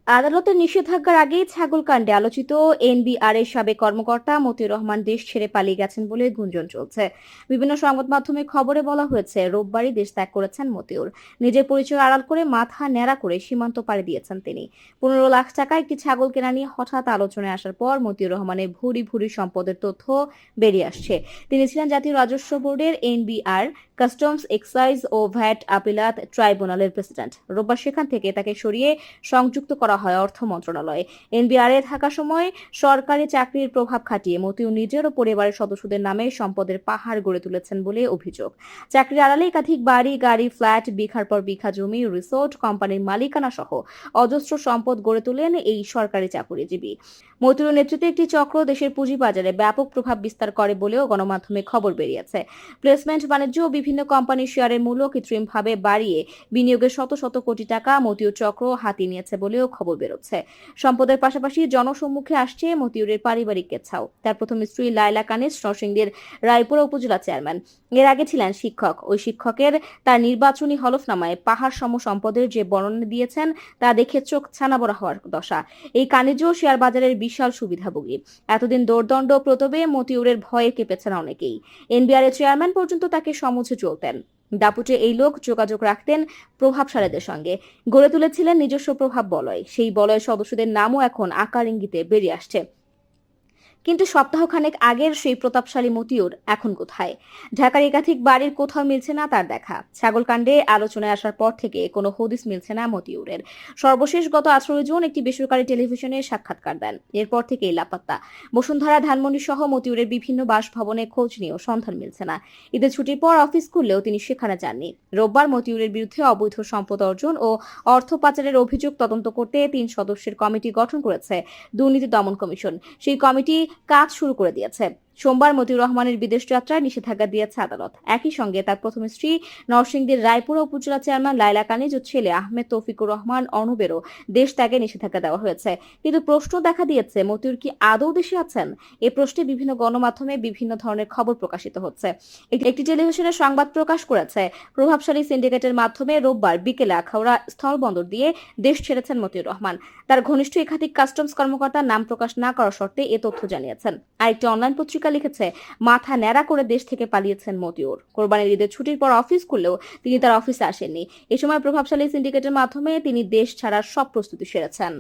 আদালতের নিষেধাজ্ঞার আগেই ছাগলকাণ্ডে আলোচিত এনবিআর এর সাবেক কর্মকর্তা মতিউর রহমান দেশ ছেড়ে পালিয়ে গেছেন বলে গুঞ্জন চলছে। বিভিন্ন সংবাদ মাধ্যমে খবরে বলা হয়েছে রোববারই দেশ ত্যাগ করেছেন মতিউর। নিজের পরিচয় আড়াল করে মাথা ন্যাড়া করে সীমান্ত পাড়ি দিয়েছেন তিনি। 15 লাখ টাকা একটি ছাগল কেনা নিয়ে হঠাৎ আলোচনায় আসার পর মতিউর রহমানের ভুরি ভুরি সম্পদের তথ্য বেরিয়ে আসছে। তিনি ছিলেন জাতীয় রাজস্ব বোর্ডের এনবিআর কাস্টমস এক্সাইজ ও ভ্যাট আপিলাত ট্রাইব্যুনালের প্রেসিডেন্ট। রোববার সেখান থেকে তাকে সরিয়ে সংযুক্ত করা হয় অর্থ মন্ত্রণালয়ে। এনবিআরে থাকার সময় সরকারি চাকরির প্রভাব খাটিয়ে মতিউর নিজের ও পরিবারের সদস্যদের নামে সম্পদের পাহাড় গড়ে তুলেছেন বলে অভিযোগ। চাকরির আড়ালে একাধিক বাড়ি, গাড়ি, ফ্ল্যাট, বিঘার পর বিঘা জমি, রিসোর্ট, কোম্পানির মালিকানা সহ অজস্র সম্পদ গড়ে তোলেন এই সরকারি চাকরিজীবী। মতিউরের নেতৃত্বে একটি চক্র দেশের পুঁজিবাজারে ব্যাপক প্রভাব বিস্তার করে বলেও গণমাধ্যমে খবর বেরিয়েছে। প্লেসমেন্ট বাণিজ্য ও বিভিন্ন কোম্পানির শেয়ারের মূল্য কৃত্রিমভাবে বাড়িয়ে বিনিয়োগের শত শত কোটি টাকা মতিউর চক্র হাতিয়ে নিয়েছে বলেও খবর বেরোচ্ছে। সম্পদের পাশাপাশি জনসম্মুখে আসছে মতিউরের পারিবারিক কেচ্ছাও। তার প্রথম স্ত্রী লায়লা কানিজ নরসিংদীর রায়পুরা উপজেলা চেয়ারম্যান। এর আগে ছিলেন শিক্ষক। ওই শিক্ষকের তার নির্বাচনী হলফনামায় পাহাড় সম সম্পদের যে বর্ণনা দিয়েছেন তা দেখে চোখ ছানাবড়া হওয়ার দশা। এই কানিজও শেয়ার বাজারের বিশাল সুবিধাভোগী। এতদিন দোর্দণ্ড প্রতবে মতিউরের ভয়ে কেঁপেছেন অনেকেই। এনবিআর এর চেয়ারম্যান পর্যন্ত তাকে সমুঝে চলতেন। দাপুটে এই লোক যোগাযোগ রাখতেন প্রভাবশালীদের সঙ্গে, গড়ে তুলেছিলেন নিজস্ব প্রভাব বলয়। সেই বলয় সদস্যদের নামও এখন আকার ইঙ্গিতে বেরিয়ে আসছে। কিন্তু সপ্তাহখানেক আগের সেই প্রতাপশালী মতিউর এখন কোথায়? ঢাকার একাধিক বাড়ির কোথাও মিলছে না তার দেখা। ছাগলকাণ্ডে আলোচনায় আসার পর থেকে কোনো হদিস মিলছে না মতিউরের। সর্বশেষ গত 18 জুন একটি বেসরকারি টেলিভিশনে সাক্ষাৎকার দেন। এরপর থেকেই লাপাত্তা। বসুন্ধরা, ধানমন্ডি সহ মতিউরের বিভিন্ন বাসভবনে খোঁজ নিয়েও সন্ধান মিলছে না। ঈদের ছুটির পর অফিস খুললেও তিনি সেখানে যাননি। রোববার মতিউরের বিরুদ্ধে অবৈধ সম্পদ অর্জন ও অর্থ পাচারের অভিযোগ তদন্ত করতে 3 সদস্যের কমিটি গঠন করেছে দুর্নীতি দমন কমিশন। সেই কমিটি কাজ শুরু করে দিয়েছে। সোমবার মতিউর রহমানের বিদেশ যাত্রায় নিষেধাজ্ঞা দিয়েছে আদালত। একই সঙ্গে তার প্রথম স্ত্রী নরসিংদীর রায়পুরা উপজেলা চেয়ারম্যান লায়লা কানিজ ও ছেলে আহমেদ তৌফিকুর রহমান অনুবেরও দেশ ত্যাগে নিষেধাজ্ঞা দেওয়া হয়েছে। কিন্তু প্রশ্ন দেখা দিয়েছে মতিউর কি আদৌ দেশে আছেন? এ প্রশ্নে বিভিন্ন গণমাধ্যমে বিভিন্ন ধরনের খবর প্রকাশিত হচ্ছে। একটি টেলিভিশনের সংবাদ প্রকাশ করেছে প্রভাবশালী সিন্ডিকেটের মাধ্যমে রোববার বিকেলে আখাউড়া স্থলবন্দর দিয়ে দেশ ছেড়েছেন মতিউর রহমান। তার ঘনিষ্ঠ একাধিক কাস্টমস কর্মকর্তা নাম প্রকাশ না করার শর্তে এ তথ্য জানিয়েছেন। আরেকটি অনলাইন পত্রিকা লিখেছে মাথা ন্যাড়া করে দেশ থেকে পালিয়েছেন মতিউর। কোরবানির ঈদের ছুটির পর অফিস করলেও তিনি তার অফিসে আসেননি। এ সময় প্রভাবশালী সিন্ডিকেটের মাধ্যমে তিনি দেশ ছাড়ার সব প্রস্তুতি সেরেছেন।